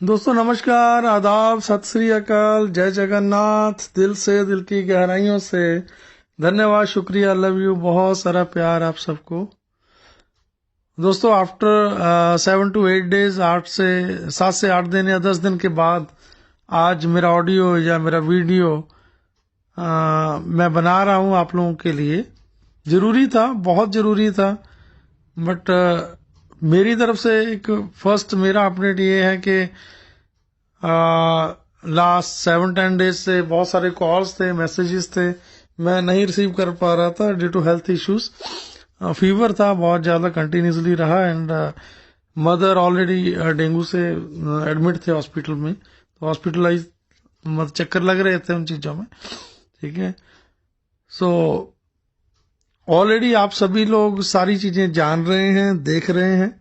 दोस्तों नमस्कार, आदाब, सत श्री अकाल, जय जगन्नाथ। दिल से, दिल की गहराइयों से धन्यवाद, शुक्रिया, लव यू, बहुत सारा प्यार आप सबको। दोस्तों आफ्टर 7 to 8 days, 7 से 8 दिन या 10 दिन के बाद आज मेरा ऑडियो या मेरा वीडियो मैं बना रहा हूं आप लोगों के लिए। जरूरी था, बहुत जरूरी था, बट मेरी तरफ से एक फर्स्ट मेरा अपडेट ये है कि लास्ट 7-10 डेज से बहुत सारे कॉल्स थे, मैसेजेस थे, मैं नहीं रिसीव कर पा रहा था due to health issues. Fever था बहुत ज़्यादा, कंटिन्यूसली रहा, एंड मदर ऑलरेडी डेंगू से एडमिट थे हॉस्पिटल में, तो हॉस्पिटलाइज चक्कर लग रहे थे उन चीज़ों में। ठीक है, सो ऑलरेडी आप सभी लोग सारी चीज़ें जान रहे हैं, देख रहे हैं।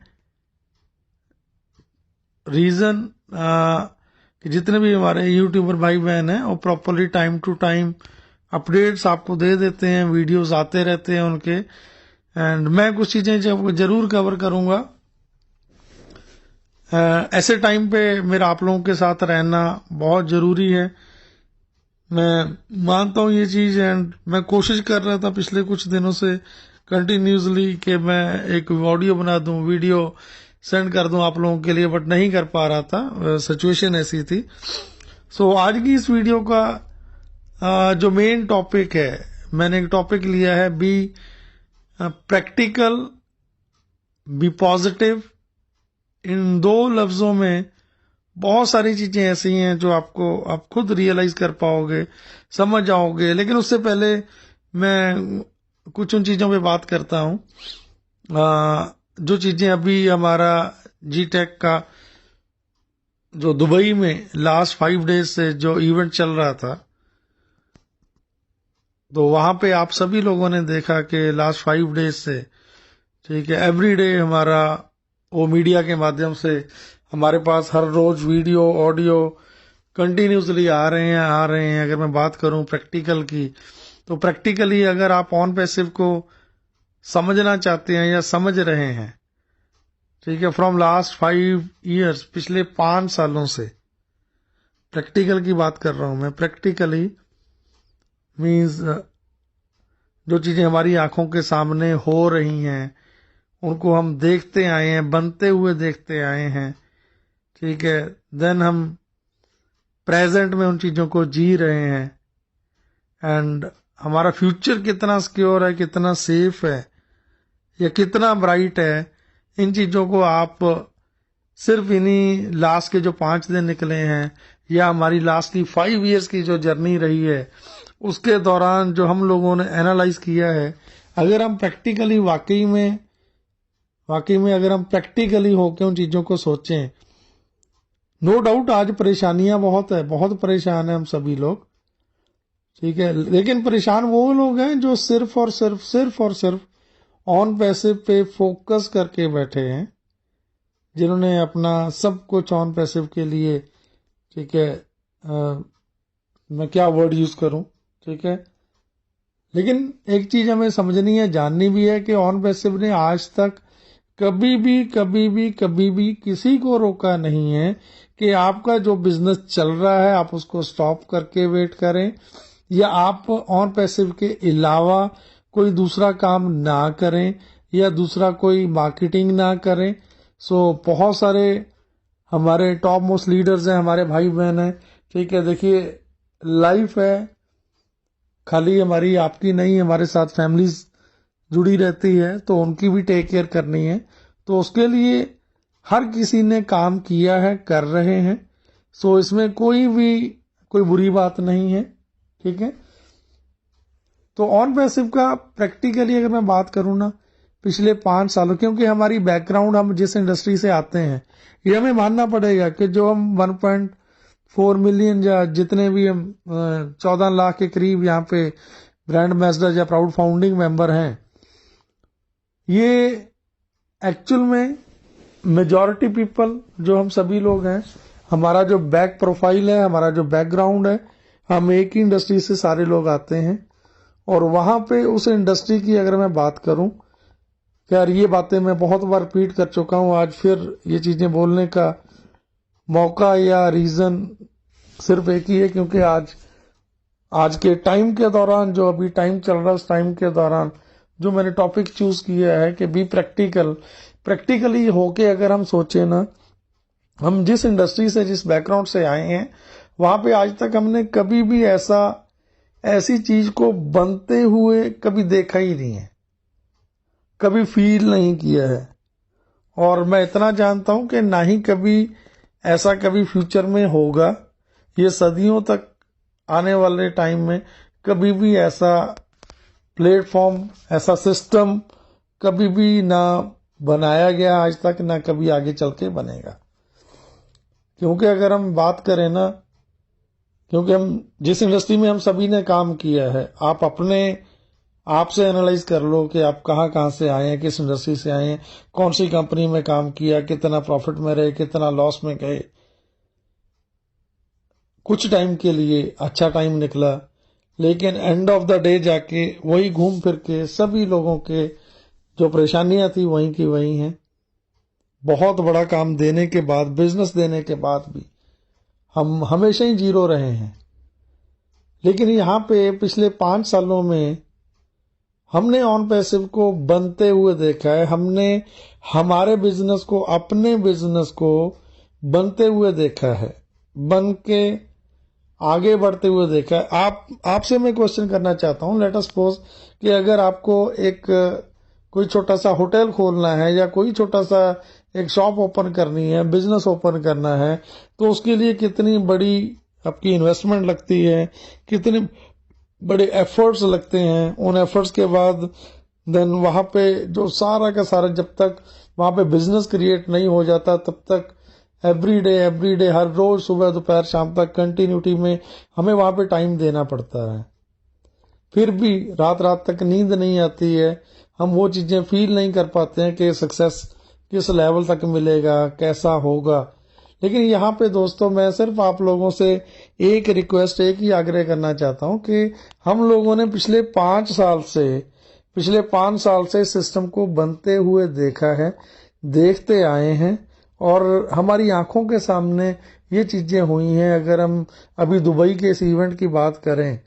रीज़न कि जितने भी हमारे यूट्यूबर भाई बहन हैं वो properly time to time updates आपको दे देते हैं, वीडियोस आते रहते हैं उनके, एंड मैं कुछ चीज़ें जरूर कवर करूंगा। ऐसे टाइम पे मेरा आप लोगों के साथ रहना बहुत ज़रूरी है, मैं मानता हूँ ये चीज़, एंड मैं कोशिश कर रहा था पिछले कुछ दिनों से कंटिन्यूसली कि मैं एक ऑडियो बना दूं, वीडियो सेंड कर दूं आप लोगों के लिए, बट नहीं कर पा रहा था, सिचुएशन ऐसी थी। सो आज की इस वीडियो का जो मेन टॉपिक है, मैंने एक टॉपिक लिया है, बी प्रैक्टिकल, बी पॉजिटिव। इन दो लफ्जों में बहुत सारी चीजें ऐसी हैं जो आप खुद रियलाइज कर पाओगे, समझ आओगे। लेकिन उससे पहले मैं कुछ उन चीजों पे बात करता हूं जो चीजें अभी हमारा जी टेक का जो दुबई में लास्ट 5 डेज से जो इवेंट चल रहा था, तो वहां पे आप सभी लोगों ने देखा कि लास्ट 5 डेज से, ठीक है, एवरी डे हमारा वो मीडिया के माध्यम से हमारे पास हर रोज वीडियो ऑडियो कंटिन्यूसली आ रहे हैं। अगर मैं बात करूं प्रैक्टिकल की, तो प्रैक्टिकली अगर आप ऑन पैसिव को समझना चाहते हैं या समझ रहे हैं, ठीक है, फ्रॉम लास्ट 5 ईयर्स, पिछले 5 सालों से प्रैक्टिकल की बात कर रहा हूं मैं। प्रैक्टिकली मीन्स जो चीजें हमारी आंखों के सामने हो रही हैं उनको हम देखते आए हैं, बनते हुए देखते आए हैं, ठीक है, देन हम प्रेजेंट में उन चीजों को जी रहे हैं, एंड हमारा फ्यूचर कितना सिक्योर है, कितना सेफ है या कितना ब्राइट है, इन चीजों को आप सिर्फ इन्हीं लास्ट के जो 5 दिन निकले हैं या हमारी लास्ट की 5 ईयर्स की जो जर्नी रही है उसके दौरान जो हम लोगों ने एनालाइज किया है, अगर हम प्रैक्टिकली वाकई में अगर हम प्रैक्टिकली होकर उन चीजों को सोचें, नो डाउट आज परेशानियां बहुत है, बहुत परेशान है हम सभी लोग, ठीक है, लेकिन परेशान वो लोग हैं जो सिर्फ और सिर्फ ऑन पैसिव पे फोकस करके बैठे हैं, जिन्होंने अपना सब कुछ ऑन पैसिव के लिए, ठीक है, मैं क्या वर्ड यूज करूं, ठीक है, लेकिन एक चीज हमें समझनी है, जाननी भी है कि ऑन पैसिव ने आज तक कभी भी किसी को रोका नहीं है कि आपका जो बिजनेस चल रहा है आप उसको स्टॉप करके वेट करें, या आप ऑन पैसिव के अलावा कोई दूसरा काम ना करें या दूसरा कोई मार्केटिंग ना करें। सो बहुत सारे हमारे टॉप मोस्ट लीडर्स हैं, हमारे भाई बहन हैं, ठीक है, देखिए लाइफ है, खाली हमारी आपकी नहीं, हमारे साथ फैमिलीज जुड़ी रहती है, तो उनकी भी टेक केयर करनी है, तो उसके लिए हर किसी ने काम किया है, कर रहे हैं। सो इसमें कोई बुरी बात नहीं है, ठीक है। तो ऑन पैसिव का प्रैक्टिकली अगर मैं बात करूं ना, पिछले 5 सालों, क्योंकि हमारी बैकग्राउंड, हम जिस इंडस्ट्री से आते हैं, ये हमें मानना पड़ेगा कि जो हम 1.4 मिलियन या जितने भी हम 14 लाख के करीब यहाँ पे ब्रांड एम्बेसडर या प्राउड फाउंडिंग मेंबर हैं, ये एक्चुअल में मेजॉरिटी पीपल जो हम सभी लोग हैं, हमारा जो बैक प्रोफाइल है, हमारा जो बैकग्राउंड है, हम एक ही इंडस्ट्री से सारे लोग आते हैं, और वहां पे उस इंडस्ट्री की अगर मैं बात करूं, यार ये बातें मैं बहुत बार रिपीट कर चुका हूं, आज फिर ये चीजें बोलने का मौका या रीजन सिर्फ एक ही है, क्योंकि आज के टाइम के दौरान, जो अभी टाइम चल रहा है, उस टाइम के दौरान जो मैंने टॉपिक चूज किया है कि बी प्रैक्टिकली होके अगर हम सोचे ना, हम जिस इंडस्ट्री से, जिस बैकग्राउंड से आए हैं, वहां पे आज तक हमने कभी भी ऐसी चीज को बनते हुए कभी देखा ही नहीं है, कभी फील नहीं किया है। और मैं इतना जानता हूं कि ना ही कभी ऐसा कभी फ्यूचर में होगा। ये सदियों तक आने वाले टाइम में कभी भी ऐसा प्लेटफॉर्म, ऐसा सिस्टम कभी भी ना बनाया गया आज तक, ना कभी आगे चल के बनेगा। क्योंकि अगर हम बात करें ना, क्योंकि हम जिस इंडस्ट्री में हम सभी ने काम किया है, आप अपने आप से एनालाइज कर लो कि आप कहाँ से आए हैं, किस इंडस्ट्री से आए हैं, कौन सी कंपनी में काम किया, कितना प्रॉफिट में रहे, कितना लॉस में गए। कुछ टाइम के लिए अच्छा टाइम निकला, लेकिन एंड ऑफ द डे जाके वही घूम फिर के सभी लोगों के जो परेशानियां थी वहीं की वहीं हैं। बहुत बड़ा काम देने के बाद, बिजनेस देने के बाद भी हम हमेशा ही जीरो रहे हैं। लेकिन यहाँ पे पिछले 5 सालों में हमने ऑन पैसिव को बनते हुए देखा है। हमने हमारे बिजनेस को, अपने बिजनेस को बनते हुए देखा है, बन के आगे बढ़ते हुए देखा है। आपसे मैं क्वेश्चन करना चाहता हूं, लेट अस सपोज कि अगर आपको कोई छोटा सा होटल खोलना है, या कोई छोटा सा एक शॉप ओपन करनी है, बिजनेस ओपन करना है, तो उसके लिए कितनी बड़ी आपकी इन्वेस्टमेंट लगती है, कितने बड़े एफर्ट्स लगते हैं। उन एफर्ट्स के बाद देन वहां पे जो सारा का सारा, जब तक वहां पे बिजनेस क्रिएट नहीं हो जाता, तब तक एवरी डे हर रोज सुबह दोपहर शाम तक कंटिन्यूटी में हमें वहां पे टाइम देना पड़ता है। फिर भी रात रात तक नींद नहीं आती है, हम वो चीजें फील नहीं कर पाते हैं कि सक्सेस किस लेवल तक मिलेगा, कैसा होगा। लेकिन यहाँ पे दोस्तों, मैं सिर्फ आप लोगों से एक रिक्वेस्ट, एक ही आग्रह करना चाहता हूँ कि हम लोगों ने पिछले 5 साल से सिस्टम को बनते हुए देखा है, देखते आए हैं, और हमारी आंखों के सामने ये चीजें हुई हैं। अगर हम अभी दुबई के इस इवेंट की बात करें,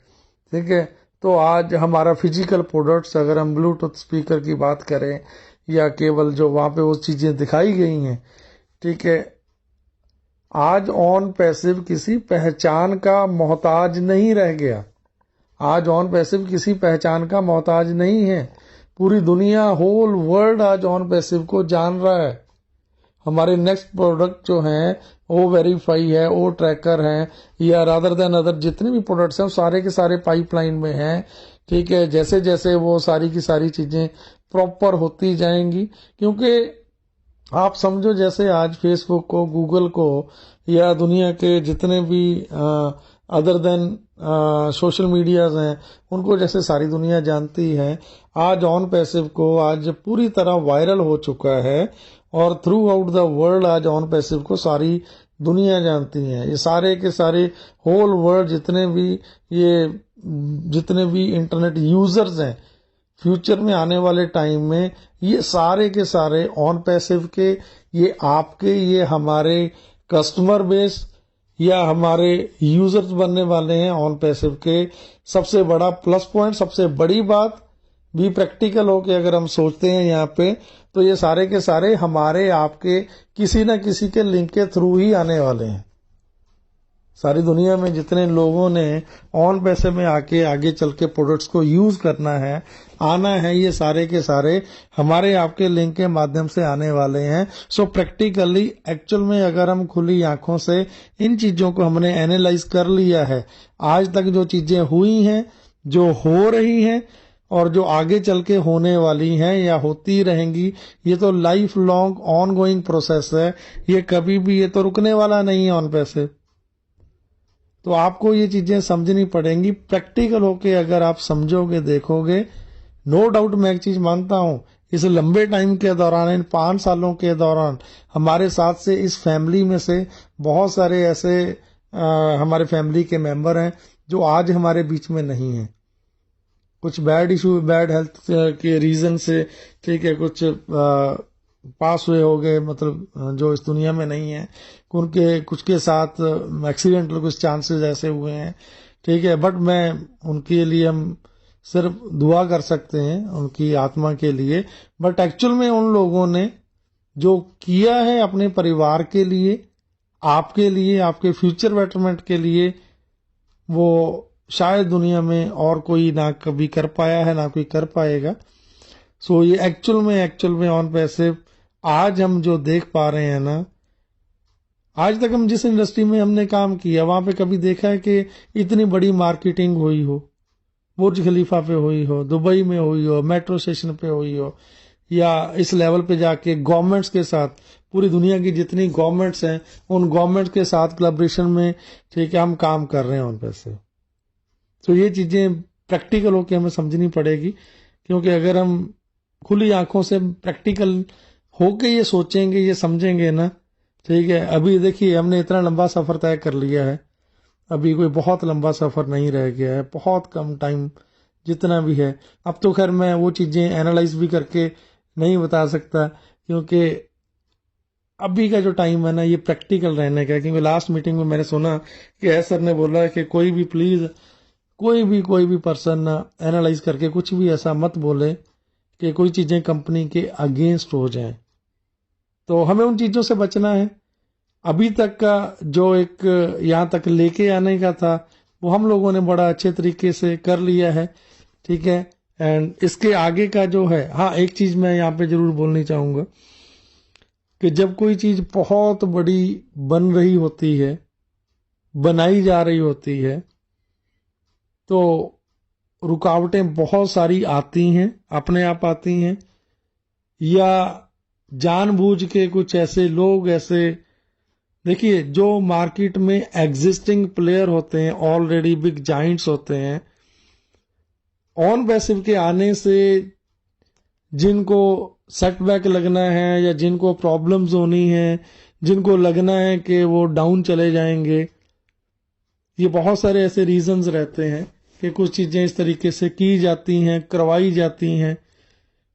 ठीक है, तो आज हमारा फिजिकल प्रोडक्ट्स, अगर हम ब्लूटूथ स्पीकर की बात करें, या केवल जो वहां पे वो चीजें दिखाई गई हैं, ठीक है, आज ऑन पैसिव किसी पहचान का मोहताज नहीं रह गया। आज ऑन पैसिव किसी पहचान का मोहताज नहीं है। पूरी दुनिया, होल वर्ल्ड आज ऑन पैसिव को जान रहा है। हमारे नेक्स्ट प्रोडक्ट जो हैं वो वेरीफाई है, वो ट्रैकर है, या रादर देन अदर जितने भी प्रोडक्ट्स हैं सारे के सारे पाइपलाइन में हैं। ठीक है, जैसे जैसे वो सारी की सारी चीजें प्रॉपर होती जाएंगी, क्योंकि आप समझो जैसे आज फेसबुक को, गूगल को, या दुनिया के जितने भी अदर देन सोशल मीडियाज हैं, उनको जैसे सारी दुनिया जानती है, आज ऑन पैसिव को आज पूरी तरह वायरल हो चुका है, और थ्रू आउट द वर्ल्ड आज ऑन पैसिव को सारी दुनिया जानती है। ये सारे के सारे होल वर्ल्ड जितने भी इंटरनेट यूजर्स हैं, फ्यूचर में आने वाले टाइम में ये सारे के सारे ऑन पैसिव के, ये आपके, ये हमारे कस्टमर बेस या हमारे यूजर्स बनने वाले हैं ऑन पैसिव के। सबसे बड़ा प्लस पॉइंट, सबसे बड़ी बात भी प्रैक्टिकल हो कि अगर हम सोचते हैं यहाँ पे, तो ये सारे के सारे हमारे आपके किसी न किसी के लिंक के थ्रू ही आने वाले हैं। सारी दुनिया में जितने लोगों ने ऑन पैसे में आके आगे चल के प्रोडक्ट्स को यूज करना है, आना है, ये सारे के सारे हमारे आपके लिंक के माध्यम से आने वाले हैं। सो प्रैक्टिकली, एक्चुअल में अगर हम खुली आंखों से इन चीजों को हमने एनालाइज कर लिया है, आज तक जो चीजें हुई हैं, जो हो रही हैं, और जो आगे चल के होने वाली हैं या होती रहेंगी, ये तो life long on going process है। ये कभी भी, ये तो रुकने वाला नहीं है ऑन पैसे। तो आपको ये चीजें समझनी पड़ेंगी। प्रैक्टिकल होके अगर आप समझोगे, देखोगे, नो डाउट मैं एक चीज मानता हूं, इस लंबे टाइम के दौरान, इन 5 सालों के दौरान, हमारे साथ से इस फैमिली में से बहुत सारे ऐसे हमारे फैमिली के मेंबर हैं जो आज हमारे बीच में नहीं है। कुछ बैड हेल्थ के रीजन से, ठीक है, कुछ पास हुए हो गए, मतलब जो इस दुनिया में नहीं है, उनके कुछ के साथ एक्सीडेंटल कुछ चांसेस ऐसे हुए हैं, ठीक है। बट मैं उनके लिए हम सिर्फ दुआ कर सकते हैं उनकी आत्मा के लिए। बट एक्चुअल में उन लोगों ने जो किया है अपने परिवार के लिए, आपके लिए, आपके फ्यूचर बेटरमेंट के लिए, वो शायद दुनिया में और कोई ना कभी कर पाया है, ना कोई कर पाएगा। सो ये एक्चुअल में ऑन पैसिव आज हम जो देख पा रहे हैं ना, आज तक हम जिस इंडस्ट्री में हमने काम किया वहां पे कभी देखा है कि इतनी बड़ी मार्केटिंग हुई हो, बुर्ज खलीफा पे हुई हो, दुबई में हुई हो, मेट्रो स्टेशन पे हुई हो, या इस लेवल पे जाके गवर्नमेंट्स के साथ, पूरी दुनिया की जितनी गवर्नमेंट्स हैं उन गवर्नमेंट्स के साथ कोलैबोरेशन में, ठीक है, हम काम कर रहे हैं ऑन पैसिव। तो ये चीजें प्रैक्टिकल होकर हमें समझनी पड़ेगी, क्योंकि अगर हम खुली आंखों से प्रैक्टिकल होके ये सोचेंगे, ये समझेंगे ना, ठीक है। अभी देखिए हमने इतना लंबा सफर तय कर लिया है, अभी कोई बहुत लंबा सफर नहीं रह गया है, बहुत कम टाइम जितना भी है। अब तो खैर मैं वो चीजें एनालाइज भी करके नहीं बता सकता, क्योंकि अभी का जो टाइम है ना ये प्रैक्टिकल रहने का। क्योंकि लास्ट मीटिंग में मैंने सुना कि एस सर ने बोला कि कोई भी प्लीज कोई भी पर्सन ना एनालाइज करके कुछ भी ऐसा मत बोले कि कोई चीजें कंपनी के अगेंस्ट हो जाएं। तो हमें उन चीजों से बचना है। अभी तक का जो एक यहाँ तक लेके आने का था वो हम लोगों ने बड़ा अच्छे तरीके से कर लिया है, ठीक है। एंड इसके आगे का जो है, हाँ एक चीज मैं यहाँ पे जरूर बोलनी चाहूंगा कि जब कोई चीज बहुत बड़ी बन रही होती है, बनाई जा रही होती है, तो रुकावटें बहुत सारी आती हैं, अपने आप आती हैं, या जानबूझ के कुछ ऐसे लोग, ऐसे देखिए जो मार्केट में एग्जिस्टिंग प्लेयर होते हैं, ऑलरेडी बिग जाइंट्स होते हैं, ऑन पैसिव के आने से जिनको सेटबैक लगना है या जिनको प्रॉब्लम्स होनी है, जिनको लगना है कि वो डाउन चले जाएंगे, ये बहुत सारे ऐसे रीजंस रहते हैं कि कुछ चीजें इस तरीके से की जाती हैं, करवाई जाती हैं,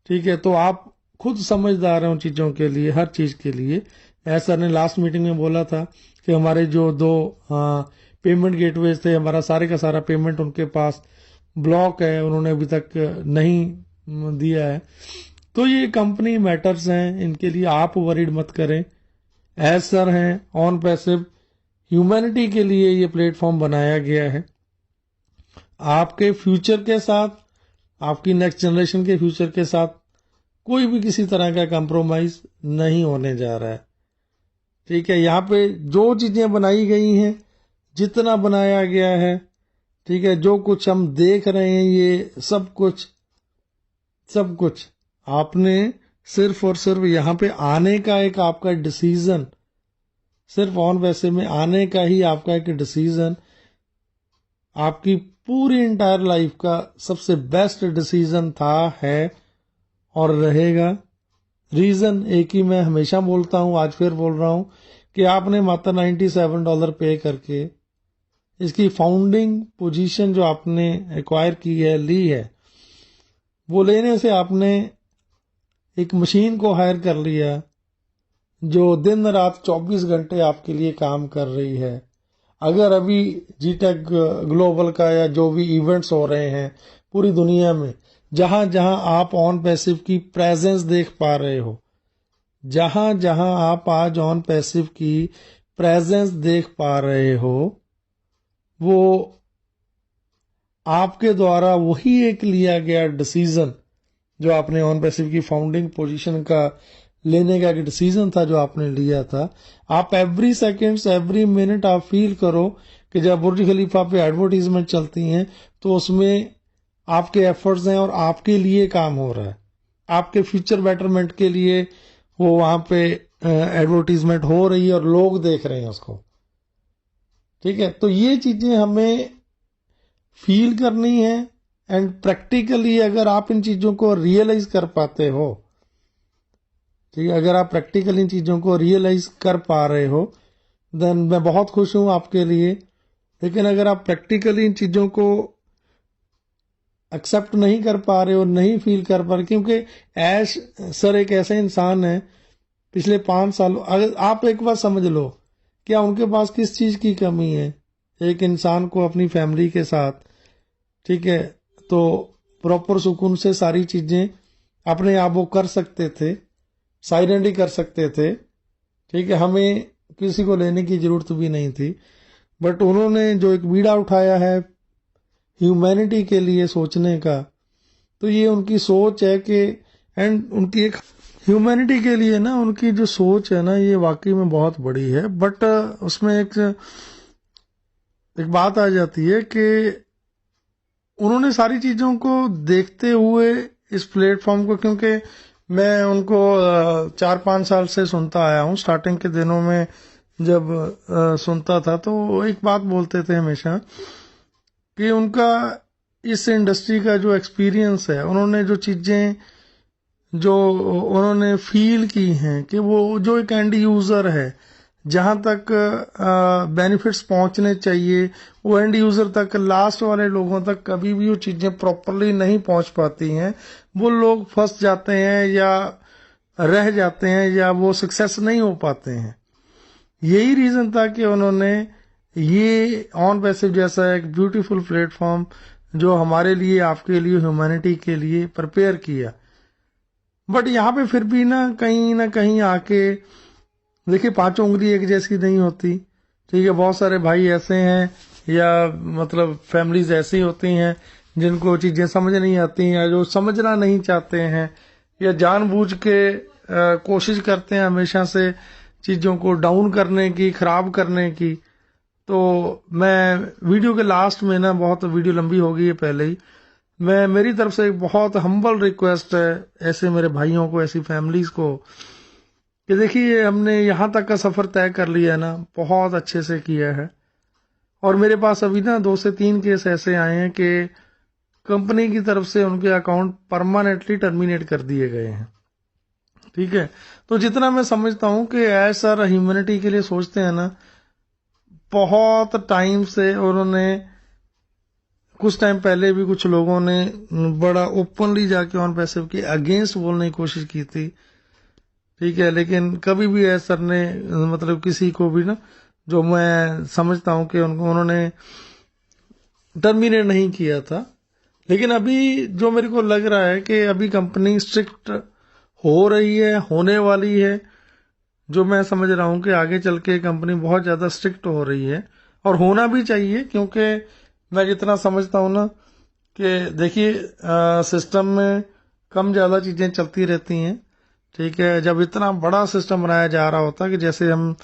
ठीक है। तो आप खुद समझदार हैं उन चीजों के लिए, हर चीज के लिए। ऐसा ने लास्ट मीटिंग में बोला था कि हमारे जो दो पेमेंट गेटवेज थे, हमारा सारे का सारा पेमेंट उनके पास ब्लॉक है, उन्होंने अभी तक नहीं दिया है। तो ये कंपनी मैटर्स हैं, इनके लिए आप वरीड मत करें। एज सर हैं ऑन पैसिव, ह्यूमैनिटी के लिए ये प्लेटफॉर्म बनाया गया है। आपके फ्यूचर के साथ, आपकी नेक्स्ट जनरेशन के फ्यूचर के साथ कोई भी किसी तरह का कंप्रोमाइज नहीं होने जा रहा है, ठीक है। यहाँ पे जो चीजें बनाई गई हैं, जितना बनाया गया है, ठीक है, जो कुछ हम देख रहे हैं, ये सब कुछ आपने सिर्फ और सिर्फ यहाँ पे आने का एक आपका डिसीजन, सिर्फ ऑन पैसे में आने का ही आपका एक डिसीजन आपकी पूरी इंटायर लाइफ का सबसे बेस्ट डिसीजन था, है और रहेगा। रीजन एक ही मैं हमेशा बोलता हूं, आज फिर बोल रहा हूं कि आपने मात्र $97 पे करके इसकी फाउंडिंग पोजीशन जो आपने एक्वायर की है, ली है, वो लेने से आपने एक मशीन को हायर कर लिया जो दिन रात 24 घंटे आपके लिए काम कर रही है। अगर अभी जीटेक ग्लोबल का या जो भी इवेंट्स हो रहे हैं पूरी दुनिया में, जहां जहां आप ऑन पैसिव की प्रेजेंस देख पा रहे हो, जहां जहां आप आज ऑन पैसिव की प्रेजेंस देख पा रहे हो, वो आपके द्वारा वही एक लिया गया डिसीजन जो आपने ऑन पैसिव की फाउंडिंग पोजीशन का लेने का एक डिसीजन था जो आपने लिया था। आप एवरी सेकेंड्स, एवरी मिनट आप फील करो कि जब बुर्ज खलीफा पे एडवर्टीजमेंट चलती हैं तो उसमें आपके एफर्ट्स हैं और आपके लिए काम हो रहा है, आपके फ्यूचर बेटरमेंट के लिए वो वहां पे एडवर्टीजमेंट हो रही है और लोग देख रहे हैं उसको, ठीक है। तो ये चीजें हमें फील करनी है। एंड प्रैक्टिकली अगर आप इन चीजों को रियलाइज कर पाते हो, ठीक है, अगर आप प्रैक्टिकल इन चीजों को रियलाइज कर पा रहे हो, देन मैं बहुत खुश हूं आपके लिए। लेकिन अगर आप प्रैक्टिकली इन चीजों को एक्सेप्ट नहीं कर पा रहे हो, नहीं फील कर पा रहे, क्योंकि ऐश सर एक ऐसे इंसान है पिछले 5 साल, अगर आप एक बार समझ लो क्या उनके पास किस चीज की कमी है। एक इंसान को अपनी फैमिली के साथ, ठीक है, तो प्रॉपर सुकून से सारी चीजें अपने आप वो कर सकते थे, साइलेंटली कर सकते थे, ठीक है, हमें किसी को लेने की जरूरत भी नहीं थी। बट उन्होंने जो एक बीड़ा उठाया है ह्यूमैनिटी के लिए सोचने का, तो ये उनकी सोच है कि, एंड उनकी एक ह्यूमैनिटी के लिए ना उनकी जो सोच है ना, ये वाकई में बहुत बड़ी है। बट उसमें एक बात आ जाती है कि उन्होंने सारी चीजों को देखते हुए इस प्लेटफॉर्म को, क्योंकि मैं उनको 4-5 साल से सुनता आया हूँ। स्टार्टिंग के दिनों में जब सुनता था तो एक बात बोलते थे हमेशा कि उनका इस इंडस्ट्री का जो एक्सपीरियंस है, उन्होंने जो चीजें जो उन्होंने फील की हैं कि वो जो एक एंड यूजर है, जहां तक बेनिफिट्स पहुंचने चाहिए वो एंड यूजर तक, लास्ट वाले लोगों तक कभी भी वो चीजें प्रॉपरली नहीं पहुंच पाती हैं। वो लोग फंस जाते हैं या रह जाते हैं या वो सक्सेस नहीं हो पाते हैं। यही रीजन था कि उन्होंने ये ऑन पैसिव जैसा एक ब्यूटीफुल प्लेटफॉर्म जो हमारे लिए, आपके लिए, ह्यूमैनिटी के लिए प्रिपेयर किया। बट यहाँ पे फिर भी ना कहीं आके देखिए, 5 उंगली एक जैसी नहीं होती, ठीक है। बहुत सारे भाई ऐसे हैं या मतलब फैमिलीज ऐसी होती हैं जिनको चीजें समझ नहीं आती हैं, या जो समझना नहीं चाहते हैं, या जानबूझ के कोशिश करते हैं हमेशा से चीजों को डाउन करने की, खराब करने की। तो मैं वीडियो के लास्ट में ना, बहुत वीडियो लंबी हो गई है पहले ही, मैं मेरी तरफ से एक बहुत हम्बल रिक्वेस्ट है ऐसे मेरे भाइयों को, ऐसी फैमिलीज को, कि देखिए हमने यहाँ तक का सफर तय कर लिया ना, बहुत अच्छे से किया है। और मेरे पास अभी ना 2 से 3 केस ऐसे आए हैं कि कंपनी की तरफ से उनके अकाउंट परमानेंटली टर्मिनेट कर दिए गए हैं, ठीक है। तो जितना मैं समझता हूँ कि ऐसा ह्यूमैनिटी के लिए सोचते हैं ना, बहुत टाइम से उन्होंने, कुछ टाइम पहले भी कुछ लोगों ने बड़ा ओपनली जाके ऑन पैसिव के अगेंस्ट बोलने की कोशिश की थी, ठीक है। लेकिन कभी भी सर ने मतलब किसी को भी ना, जो मैं समझता हूं कि उन्होंने टर्मिनेट नहीं किया था। लेकिन अभी जो मेरे को लग रहा है कि अभी कंपनी स्ट्रिक्ट हो रही है, होने वाली है। जो मैं समझ रहा हूं कि आगे चल के कंपनी बहुत ज्यादा स्ट्रिक्ट हो रही है, और होना भी चाहिए, क्योंकि मैं जितना समझता हूं ना कि देखिए सिस्टम में कम ज्यादा चीजें चलती रहती हैं, ठीक है। जब इतना बड़ा सिस्टम बनाया जा रहा होता है कि जैसे हम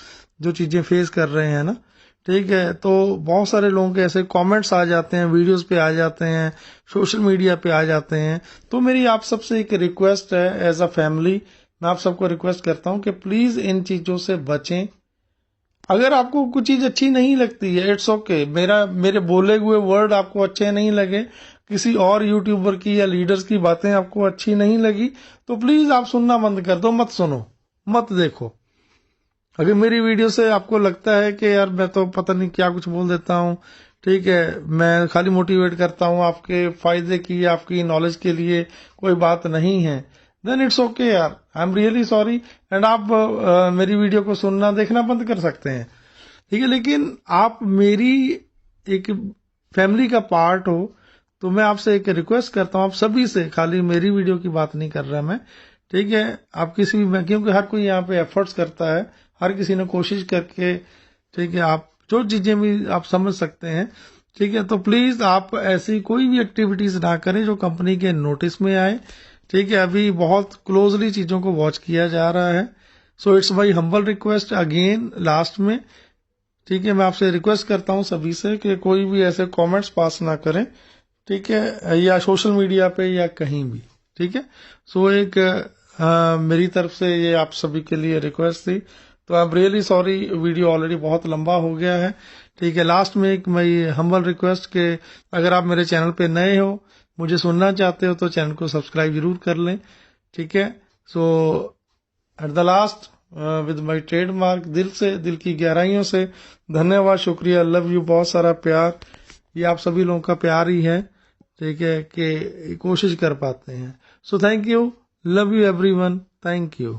जो चीजें फेस कर रहे हैं ना, ठीक है, तो बहुत सारे लोगों के ऐसे कमेंट्स आ जाते हैं, वीडियोस पे आ जाते हैं, सोशल मीडिया पे आ जाते हैं। तो मेरी आप सबसे एक रिक्वेस्ट है, एज अ फैमिली मैं आप सबको रिक्वेस्ट करता हूं कि प्लीज इन चीजों से बचें। अगर आपको कुछ चीज अच्छी नहीं लगती है, इट्स ओके, मेरे बोले हुए वर्ड आपको अच्छे नहीं लगे, किसी और यूट्यूबर की या लीडर्स की बातें आपको अच्छी नहीं लगी, तो प्लीज आप सुनना बंद कर दो, मत सुनो, मत देखो। अगर मेरी वीडियो से आपको लगता है कि यार मैं तो पता नहीं क्या कुछ बोल देता हूँ, ठीक है, मैं खाली मोटिवेट करता हूँ आपके फायदे की, आपकी नॉलेज के लिए, कोई बात नहीं है, देन इट्स ओके यार, I am really sorry. And आप मेरी वीडियो को सुनना, देखना बंद कर सकते हैं, ठीक है। लेकिन आप मेरी एक फैमिली का पार्ट हो, तो मैं आपसे एक रिक्वेस्ट करता हूँ, आप सभी से, खाली मेरी वीडियो की बात नहीं कर रहा मैं, ठीक है। आप किसी भी, क्योंकि हर कोई यहाँ पे एफर्ट्स करता है, हर किसी ने कोशिश करके, ठीक है, आप जो चीजें भी आप समझ सकते हैं, ठीक है। तो प्लीज आप ऐसी कोई भी एक्टिविटीज ना करें जो कंपनी के नोटिस में आए, ठीक है। अभी बहुत क्लोजली चीजों को वॉच किया जा रहा है। So it's my humble request again last में, ठीक है, मैं आपसे रिक्वेस्ट करता हूं सभी से कि कोई भी ऐसे कमेंट्स पास ना करें, ठीक है, या सोशल मीडिया पे या कहीं भी, ठीक है। सो एक मेरी तरफ से ये आप सभी के लिए रिक्वेस्ट थी। तो I am really sorry, video already बहुत लंबा हो गया है, ठीक है। लास्ट में एक मैं हम्बल रिक्वेस्ट के, अगर आप मेरे चैनल पे नए हो, मुझे सुनना चाहते हो, तो चैनल को सब्सक्राइब जरूर कर लें, ठीक है। So at the last with my trademark, दिल से, दिल की गहराइयों से धन्यवाद, शुक्रिया, लव यू, बहुत सारा प्यार। ये आप सभी लोगों का प्यार ही है, ठीक है, कि कोशिश कर पाते हैं। So thank you, love you everyone, thank you.